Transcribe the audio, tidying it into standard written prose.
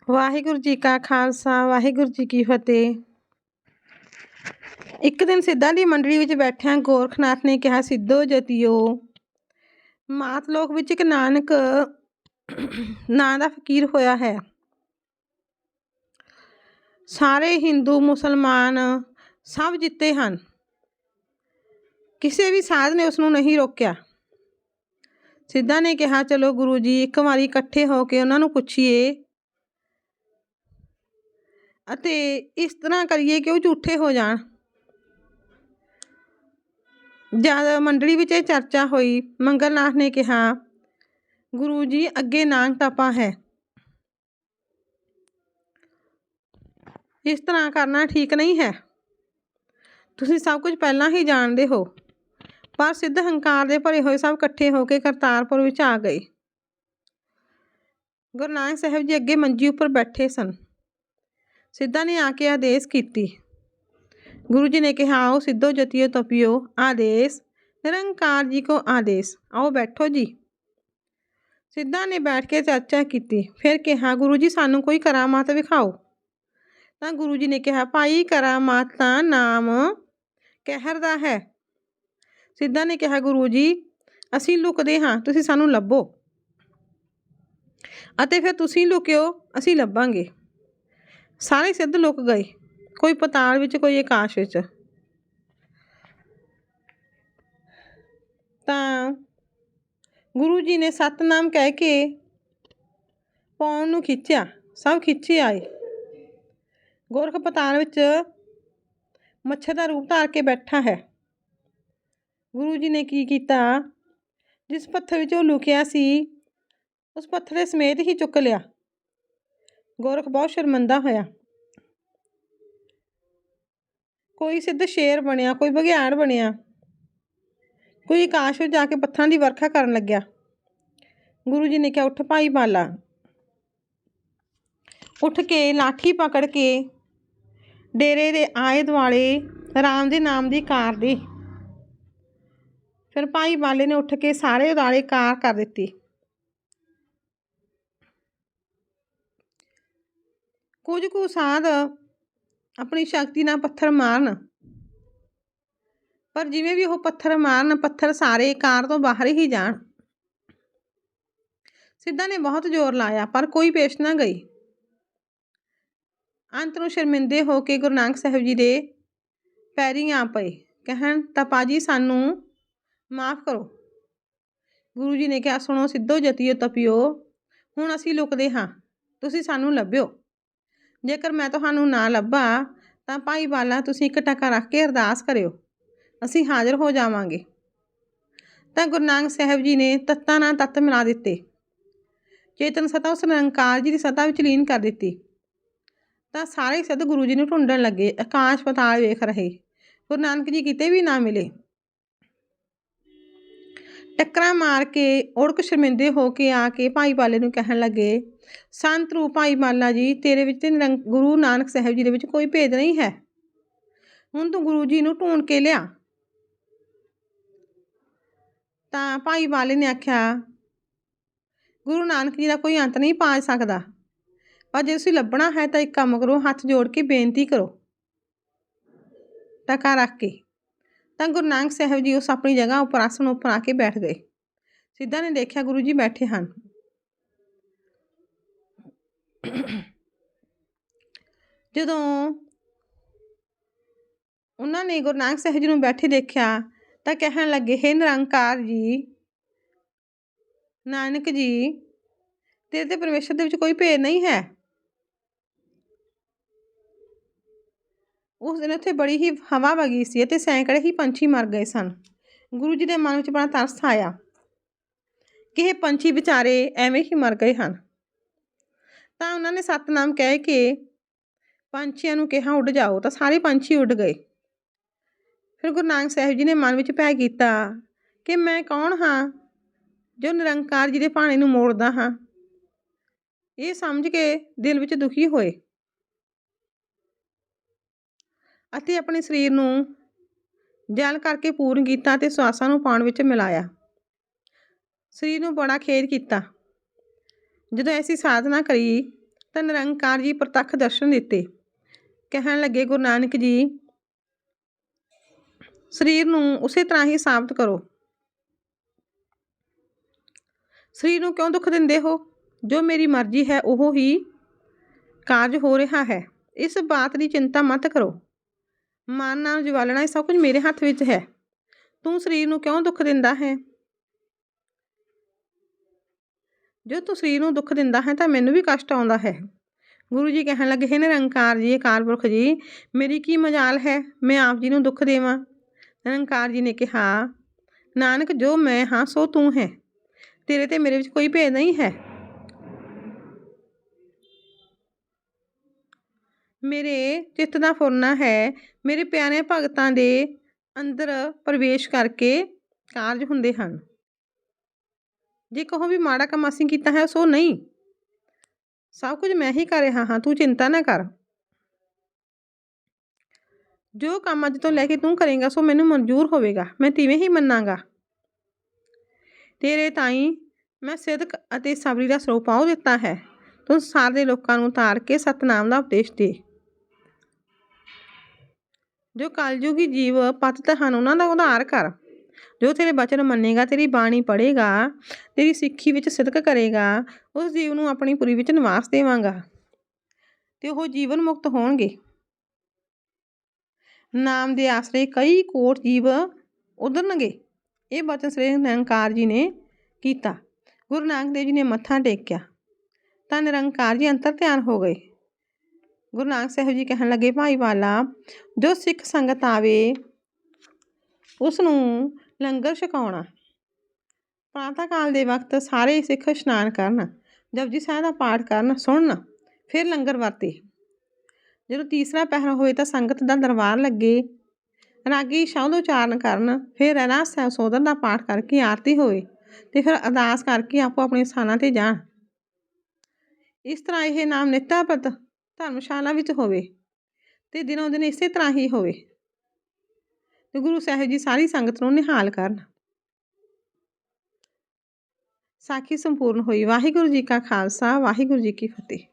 ਵਾਹਿਗੁਰੂ ਜੀ ਕਾ ਖਾਲਸਾ ਵਾਹਿਗੁਰੂ ਜੀ ਕੀ ਫਤਿਹ। ਇੱਕ ਦਿਨ ਸਿੱਧਾਂ ਦੀ ਮੰਡਲੀ ਵਿੱਚ ਬੈਠਿਆਂ ਗੋਰਖਨਾਥ ਨੇ ਕਿਹਾ, ਸਿੱਧੋ ਜਤੀਓ, ਮਾਤ ਲੋਕ ਵਿੱਚ ਇੱਕ ਨਾਨਕ ਨਾਂ ਦਾ ਫਕੀਰ ਹੋਇਆ ਹੈ। ਸਾਰੇ ਹਿੰਦੂ ਮੁਸਲਮਾਨ ਸਭ ਜਿੱਤੇ ਹਨ, ਕਿਸੇ ਵੀ ਸਾਧ ਨੇ ਉਸ ਨੂੰ ਨਹੀਂ ਰੋਕਿਆ। ਸਿੱਧਾਂ ਨੇ ਕਿਹਾ, ਚਲੋ ਗੁਰੂ ਜੀ, ਇੱਕ ਵਾਰੀ ਇਕੱਠੇ ਹੋ ਕੇ ਉਹਨਾਂ ਨੂੰ ਪੁੱਛੀਏ ਅਤੇ ਇਸ ਤਰ੍ਹਾਂ ਕਰੀਏ ਕਿ ਉਹ ਝੂਠੇ ਹੋ ਜਾਣ। ਜਦ ਮੰਡਲੀ ਵਿੱਚ ਇਹ ਚਰਚਾ ਹੋਈ, ਮੰਗਲਨਾਥ ਨੇ ਕਿਹਾ, ਗੁਰੂ ਜੀ, ਅੱਗੇ ਨਾਗ ਟਪਾ ਹੈ, ਇਸ ਤਰ੍ਹਾਂ ਕਰਨਾ ਠੀਕ ਨਹੀਂ ਹੈ। ਤੁਸੀਂ ਸਭ ਕੁਝ ਪਹਿਲਾਂ ਹੀ ਜਾਣਦੇ ਹੋ। ਪਰ ਸਿੱਧ ਹੰਕਾਰ ਦੇ ਭਰੇ ਹੋਏ ਸਭ ਇਕੱਠੇ ਹੋ ਕੇ ਕਰਤਾਰਪੁਰ ਵਿੱਚ ਆ ਗਏ। ਗੁਰੂ ਨਾਨਕ ਸਾਹਿਬ ਜੀ ਅੱਗੇ ਮੰਜੀ ਉੱਪਰ ਬੈਠੇ ਸਨ। ਸਿੱਧਾਂ ਨੇ ਆ ਕੇ ਆਦੇਸ਼ ਕੀਤੀ। ਗੁਰੂ ਜੀ ਨੇ ਕਿਹਾ, ਆਓ ਸਿੱਧੋ ਜਤੀਓ ਤਪਿਓ, ਆਦੇਸ਼ ਨਿਰੰਕਾਰ ਜੀ ਕੋ ਆਦੇਸ਼, ਆਓ ਬੈਠੋ ਜੀ। ਸਿੱਧਾਂ ਨੇ ਬੈਠ ਕੇ ਚਰਚਾ ਕੀਤੀ। ਫਿਰ ਕਿਹਾ, ਗੁਰੂ ਜੀ, ਸਾਨੂੰ ਕੋਈ ਕਰਾਮਾਤ ਵਿਖਾਓ। ਤਾਂ ਗੁਰੂ ਜੀ ਨੇ ਕਿਹਾ, ਭਾਈ, ਕਰਾਮਾਤ ਤਾਂ ਨਾਮ ਕਹਿਰ ਦਾ ਹੈ। ਸਿੱਧਾਂ ਨੇ ਕਿਹਾ, ਗੁਰੂ ਜੀ, ਅਸੀਂ ਲੁਕਦੇ ਹਾਂ, ਤੁਸੀਂ ਸਾਨੂੰ ਲੱਭੋ, ਅਤੇ ਫਿਰ ਤੁਸੀਂ ਲੁਕਿਓ, ਅਸੀਂ ਲੱਭਾਂਗੇ। ਸਾਰੇ ਸਿੱਧ ਲੁਕ ਗਏ, ਕੋਈ ਪਤਾਲ ਵਿੱਚ, ਕੋਈ ਆਕਾਸ਼ ਵਿੱਚ। ਤਾਂ ਗੁਰੂ ਜੀ ਨੇ ਸਤਨਾਮ ਕਹਿ ਕੇ ਪੌਣ ਨੂੰ ਖਿੱਚਿਆ, ਸਭ ਖਿੱਚੇ ਆਏ। ਗੋਰਖ ਪਤਾਲ ਵਿੱਚ ਮੱਛਰ ਦਾ ਰੂਪ ਧਾਰ ਕੇ ਬੈਠਾ ਹੈ। ਗੁਰੂ ਜੀ ਨੇ ਕੀ ਕੀਤਾ, ਜਿਸ ਪੱਥਰ ਵਿੱਚ ਉਹ ਲੁਕਿਆ ਸੀ ਉਸ ਪੱਥਰ ਦੇ ਸਮੇਤ ਹੀ ਚੁੱਕ ਲਿਆ। ਗੋਰਖ ਬਹੁਤ ਸ਼ਰਮਿੰਦਾ ਹੋਇਆ। ਕੋਈ ਸਿੱਧ ਸ਼ੇਰ ਬਣਿਆ, ਕੋਈ ਬਘਿਆੜ ਬਣਿਆ, ਕੋਈ ਆਕਾਸ਼ ਵਿੱਚ ਜਾ ਕੇ ਪੱਥਰਾਂ ਦੀ ਵਰਖਾ ਕਰਨ ਲੱਗਿਆ। ਗੁਰੂ ਜੀ ਨੇ ਕਿਹਾ, ਉੱਠ ਭਾਈ ਬਾਲਾ। ਉੱਠ ਕੇ ਲਾਠੀ ਪਕੜ ਕੇ ਡੇਰੇ ਦੇ ਆਲੇ ਦੁਆਲੇ ਰਾਮ ਦੇ ਨਾਮ ਦੀ ਕਾਰ ਦੀ। ਫਿਰ ਭਾਈ ਬਾਲੇ ਨੇ ਉੱਠ ਕੇ ਸਾਰੇ ਉਦਾਲੇ ਕਾਰ ਕਰ ਦਿੱਤੀ। ਕੁਝ ਕੁ ਸਾਧ ਆਪਣੀ ਸ਼ਕਤੀ ਨਾਲ ਪੱਥਰ ਮਾਰਨ, ਪਰ ਜਿਵੇਂ ਵੀ ਉਹ ਪੱਥਰ ਮਾਰਨ, ਪੱਥਰ ਸਾਰੇ ਕਾਰ ਤੋਂ ਬਾਹਰ ਹੀ ਜਾਣ। ਸਿੱਧਾਂ ਨੇ ਬਹੁਤ ਜ਼ੋਰ ਲਾਇਆ, ਪਰ ਕੋਈ ਪੇਸ਼ ਨਾ ਗਈ। ਅੰਤ ਨੂੰ ਸ਼ਰਮਿੰਦੇ ਹੋ ਕੇ ਗੁਰੂ ਨਾਨਕ ਸਾਹਿਬ ਜੀ ਦੇ ਪੈਰੀਂ ਆ ਪਏ, ਕਹਿਣ, ਤਪਾ ਜੀ, ਸਾਨੂੰ ਮਾਫ਼ ਕਰੋ। ਗੁਰੂ ਜੀ ਨੇ ਕਿਹਾ, ਸੁਣੋ ਸਿੱਧੋ ਜਤੀਓ ਤਪਿਓ, ਹੁਣ ਅਸੀਂ ਲੁਕਦੇ ਹਾਂ, ਤੁਸੀਂ ਸਾਨੂੰ ਲੱਭਿਓ। ਜੇਕਰ ਮੈਂ ਤੁਹਾਨੂੰ ਨਾ ਲੱਭਾ ਤਾਂ ਭਾਈ ਬਾਲਾ, ਤੁਸੀਂ ਇੱਕ ਟਕਾ ਰੱਖ ਕੇ ਅਰਦਾਸ ਕਰਿਓ, ਅਸੀਂ ਹਾਜ਼ਰ ਹੋ ਜਾਵਾਂਗੇ। ਤਾਂ ਗੁਰੂ ਨਾਨਕ ਸਾਹਿਬ ਜੀ ਨੇ ਤੱਤਾਂ ਨਾਲ ਤੱਤ ਮਿਲਾ ਦਿੱਤੇ। ਚੇਤਨ ਸਤਾ ਉਸ ਨਿਰੰਕਾਰ ਜੀ ਦੀ ਸਤਾ ਵਿੱਚ ਲੀਨ ਕਰ ਦਿੱਤੀ। ਤਾਂ ਸਾਰੇ ਸਿੱਧ ਗੁਰੂ ਜੀ ਨੂੰ ਢੂੰਡਣ ਲੱਗੇ, ਆਕਾਸ਼ ਪਤਾਲ ਵੇਖ ਰਹੇ। ਗੁਰੂ ਨਾਨਕ ਜੀ ਕਿਤੇ ਵੀ ਨਾ ਮਿਲੇ। ਟੱਕਰਾਂ ਮਾਰ ਕੇ ਉੜਕ ਸ਼ਰਮਿੰਦੇ ਹੋ ਕੇ ਆ ਕੇ ਭਾਈ ਬਾਲੇ ਨੂੰ ਕਹਿਣ ਲੱਗੇ, ਸੰਤ ਰੂਪ ਭਾਈ ਬਾਲਾ ਜੀ, ਤੇਰੇ ਵਿੱਚ ਤੇ ਗੁਰੂ ਨਾਨਕ ਸਾਹਿਬ ਜੀ ਦੇ ਵਿੱਚ ਕੋਈ ਭੇਦ ਨਹੀਂ ਹੈ। ਹੁਣ ਤੂੰ ਗੁਰੂ ਜੀ ਨੂੰ ਢੂੰਡ ਕੇ ਲਿਆ। ਤਾਂ ਭਾਈ ਬਾਲੇ ਨੇ ਆਖਿਆ, ਗੁਰੂ ਨਾਨਕ ਜੀ ਦਾ ਕੋਈ ਅੰਤ ਨਹੀਂ ਪਾ ਸਕਦਾ, ਪਰ ਜੇ ਤੁਸੀਂ ਲੱਭਣਾ ਹੈ ਤਾਂ ਇੱਕ ਕੰਮ ਕਰੋ, ਹੱਥ ਜੋੜ ਕੇ ਬੇਨਤੀ ਕਰੋ, ਟਕਾ ਰੱਖ ਕੇ। ਤਾਂ ਗੁਰੂ ਨਾਨਕ ਸਾਹਿਬ ਜੀ ਉਸ ਆਪਣੀ ਜਗ੍ਹਾ ਉੱਪਰ, ਆਸਣ ਉੱਪਰ ਆ ਕੇ ਬੈਠ ਗਏ। ਸਿੱਧਾਂ ਨੇ ਦੇਖਿਆ ਗੁਰੂ ਜੀ ਬੈਠੇ ਹਨ। ਜਦੋਂ ਉਹਨਾਂ ਨੇ ਗੁਰੂ ਨਾਨਕ ਸਾਹਿਬ ਜੀ ਨੂੰ ਬੈਠੇ ਦੇਖਿਆ ਤਾਂ ਕਹਿਣ ਲੱਗੇ, ਹੇ ਨਿਰੰਕਾਰ ਜੀ, ਨਾਨਕ ਜੀ, ਤੇਰੇ ਤੇ ਪਰਮੇਸ਼ਰ ਦੇ ਵਿੱਚ ਕੋਈ ਭੇਦ ਨਹੀਂ ਹੈ। ਉਸ ਦਿਨ ਉੱਥੇ ਬੜੀ ਹੀ ਹਵਾ ਵਗੀ ਸੀ ਅਤੇ ਸੈਂਕੜੇ ਹੀ ਪੰਛੀ ਮਰ ਗਏ ਸਨ। ਗੁਰੂ ਜੀ ਦੇ ਮਨ ਵਿੱਚ ਬੜਾ ਤਰਸ ਆਇਆ ਕਿ ਇਹ ਪੰਛੀ ਵਿਚਾਰੇ ਐਵੇਂ ਹੀ ਮਰ ਗਏ ਹਨ। ਤਾਂ ਉਹਨਾਂ ਨੇ ਸਤਨਾਮ ਕਹਿ ਕੇ ਪੰਛੀਆਂ ਨੂੰ ਕਿਹਾ, ਉੱਡ ਜਾਓ। ਤਾਂ ਸਾਰੇ ਪੰਛੀ ਉੱਡ ਗਏ। ਫਿਰ ਗੁਰੂ ਨਾਨਕ ਸਾਹਿਬ ਜੀ ਨੇ ਮਨ ਵਿੱਚ ਭੈ ਕੀਤਾ ਕਿ ਮੈਂ ਕੌਣ ਹਾਂ ਜੋ ਨਿਰੰਕਾਰ ਜੀ ਦੇ ਭਾਣੇ ਨੂੰ ਮੋੜਦਾ ਹਾਂ। ਇਹ ਸਮਝ ਕੇ ਦਿਲ ਵਿੱਚ ਦੁਖੀ ਹੋਏ ਅਤੇ ਆਪਣੇ ਸਰੀਰ ਨੂੰ ਜਲ ਕਰਕੇ ਪੂਰਨ ਕੀਤਾ ਅਤੇ ਸਵਾਸਾਂ ਨੂੰ ਪਾਣੀ ਵਿੱਚ ਮਿਲਾਇਆ। ਸਰੀਰ ਨੂੰ ਬੜਾ ਖੇਦ ਕੀਤਾ। ਜਦੋਂ ਐਸੀ ਸਾਧਨਾ ਕਰੀ ਤਾਂ ਨਿਰੰਕਾਰ ਜੀ ਪ੍ਰਤੱਖ ਦਰਸ਼ਨ ਦਿੱਤੇ। ਕਹਿਣ ਲੱਗੇ ਗੁਰੂ ਨਾਨਕ ਜੀ, ਸਰੀਰ ਨੂੰ ਉਸੇ ਤਰ੍ਹਾਂ ਹੀ ਸਾਬਤ ਕਰੋ। ਸਰੀਰ ਨੂੰ ਕਿਉਂ ਦੁੱਖ ਦਿੰਦੇ ਹੋ? ਜੋ ਮੇਰੀ ਮਰਜ਼ੀ ਹੈ ਉਹ ਹੀ ਕਾਰਜ ਹੋ ਰਿਹਾ ਹੈ। ਇਸ ਬਾਤ ਦੀ ਚਿੰਤਾ ਮਤ ਕਰੋ। ਮਨ ਨਾਲ ਜਵਾਲਣਾ, ਇਹ ਸਭ ਕੁਝ ਮੇਰੇ ਹੱਥ ਵਿੱਚ ਹੈ। ਤੂੰ ਸਰੀਰ ਨੂੰ ਕਿਉਂ ਦੁੱਖ ਦਿੰਦਾ ਹੈ? ਜੋ ਤੂੰ ਸਰੀਰ ਨੂੰ ਦੁੱਖ ਦਿੰਦਾ ਹੈ ਤਾਂ ਮੈਨੂੰ ਵੀ ਕਸ਼ਟ ਆਉਂਦਾ ਹੈ। ਗੁਰੂ ਜੀ ਕਹਿਣ ਲੱਗੇ, ਹੈ ਨਿਰੰਕਾਰ ਜੀ, ਅਕਾਲ ਪੁਰਖ ਜੀ, ਮੇਰੀ ਕੀ ਮਜਾਲ ਹੈ ਮੈਂ ਆਪ ਜੀ ਨੂੰ ਦੁੱਖ ਦੇਵਾਂ। ਨਿਰੰਕਾਰ ਜੀ ਨੇ ਕਿਹਾ, ਨਾਨਕ ਜੋ ਮੈਂ ਹਾਂ ਸੋ ਤੂੰ ਹੈ। ਤੇਰੇ ਤੇ ਮੇਰੇ ਵਿੱਚ ਕੋਈ ਭੇਦ ਨਹੀਂ ਹੈ। ਮੇਰੇ ਚਿੱਤ ਦਾ ਫੁਰਨਾ ਹੈ। ਮੇਰੇ ਪਿਆਰੇ ਭਗਤਾਂ ਦੇ ਅੰਦਰ ਪ੍ਰਵੇਸ਼ ਕਰਕੇ ਕਾਰਜ ਹੁੰਦੇ ਹਨ। ਜੇ ਕਹੋ ਵੀ ਮਾੜਾ ਕੰਮ ਅਸੀਂ ਕੀਤਾ ਹੈ, ਸੋ ਨਹੀਂ, ਸਭ ਕੁਝ ਮੈਂ ਹੀ ਕਰ ਰਿਹਾ ਹਾਂ, ਤੂੰ ਚਿੰਤਾ ਨਾ ਕਰ। ਜੋ ਕੰਮ ਅੱਜ ਤੋਂ ਲੈ ਕੇ ਤੂੰ ਕਰੇਂਗਾ ਸੋ ਮੈਨੂੰ ਮਨਜ਼ੂਰ ਹੋਵੇਗਾ, ਮੈਂ ਤਿਵੇਂ ਹੀ ਮੰਨਾਂਗਾ। ਤੇਰੇ ਤਾਈਂ ਮੈਂ ਸਿਦਕ ਅਤੇ ਸਬਰੀ ਦਾ ਸਰੂਪ ਪਾਉ ਦਿੱਤਾ ਹੈ। ਤੂੰ ਸੰਸਾਰ ਦੇ ਲੋਕਾਂ ਨੂੰ ਉਤਾਰ ਕੇ ਸਤਨਾਮ ਦਾ ਉਪਦੇਸ਼ ਦੇ। ਜੋ ਕਲਯੁਗੀ ਜੀਵ ਪਤਿਤ ਹਨ ਉਹਨਾਂ ਦਾ ਉਧਾਰ ਕਰ। ਜੋ ਤੇਰੇ ਬਚਨ ਮੰਨੇਗਾ, ਤੇਰੀ ਬਾਣੀ ਪੜ੍ਹੇਗਾ, ਤੇਰੀ ਸਿੱਖੀ ਵਿੱਚ ਸਿਦਕ ਕਰੇਗਾ, ਉਸ ਜੀਵ ਨੂੰ ਆਪਣੀ ਪੁਰੀ ਵਿੱਚ ਨਿਵਾਸ ਦੇਵਾਂਗਾ ਤੇ ਉਹ ਜੀਵਨ ਮੁਕਤ ਹੋਣਗੇ। ਨਾਮ ਦੇ ਆਸਰੇ ਕਈ ਕੋਟ ਜੀਵ ਉਧਰਨਗੇ। ਇਹ ਬਚਨ ਸ੍ਰੀ ਨਿਰੰਕਾਰ ਜੀ ਨੇ ਕੀਤਾ। ਗੁਰੂ ਨਾਨਕ ਦੇਵ ਜੀ ਨੇ ਮੱਥਾ ਟੇਕਿਆ ਤਾਂ ਨਿਰੰਕਾਰ ਜੀ ਅੰਤਰ ਧਿਆਨ ਹੋ ਗਏ। ਗੁਰੂ ਨਾਨਕ ਸਾਹਿਬ ਜੀ ਕਹਿਣ ਲੱਗੇ, ਭਾਈ ਵਾਲਾ, ਜੋ ਸਿੱਖ ਸੰਗਤ ਆਵੇ ਉਸ ਨੂੰ ਲੰਗਰ ਛਕਾਉਣਾ। ਪ੍ਰਾਤಃ ਕਾਲ ਦੇ ਵਕਤ ਸਾਰੇ ਸਿੱਖ ਇਸ਼ਨਾਨ ਕਰਨ, ਜਪਜੀ ਸਾਹਿਬ ਦਾ ਪਾਠ ਕਰਨ, ਸੁਣਨ, ਫਿਰ ਲੰਗਰ ਵਰਤੇ। ਜਦੋਂ ਤੀਸਰਾ ਪਹਿਰਾ ਹੋਏ ਤਾਂ ਸੰਗਤ ਦਾ ਦਰਬਾਰ ਲੱਗੇ, ਰਾਗੀ ਸ਼ਬਦ ਉਚਾਰਨ ਕਰਨ, ਫਿਰ ਰਹਿਰਾਸ ਸਾਹਿਬ ਸੋਧਰ ਦਾ ਪਾਠ ਕਰਕੇ ਆਰਤੀ ਹੋਵੇ ਤੇ ਫਿਰ ਅਰਦਾਸ ਕਰਕੇ ਆਪੋ ਆਪਣੇ ਸਥਾਨਾਂ 'ਤੇ ਜਾਣ। ਇਸ ਤਰ੍ਹਾਂ ਇਹ ਨਾਮ ਨਿਤਾਪਤ ਧਰਮਸ਼ਾਲਾ ਵਿੱਚ ਹੋਵੇ ਤੇ ਦਿਨੋਂ ਦਿਨ ਇਸੇ ਤਰ੍ਹਾਂ ਹੀ ਹੋਵੇ ਤੇ ਗੁਰੂ ਸਾਹਿਬ ਜੀ ਸਾਰੀ ਸੰਗਤ ਨੂੰ ਨਿਹਾਲ ਕਰਨ। ਸਾਖੀ ਸੰਪੂਰਨ ਹੋਈ। ਵਾਹਿਗੁਰੂ ਜੀ ਕਾ ਖਾਲਸਾ, ਵਾਹਿਗੁਰੂ ਜੀ ਕੀ ਫਤਿਹ।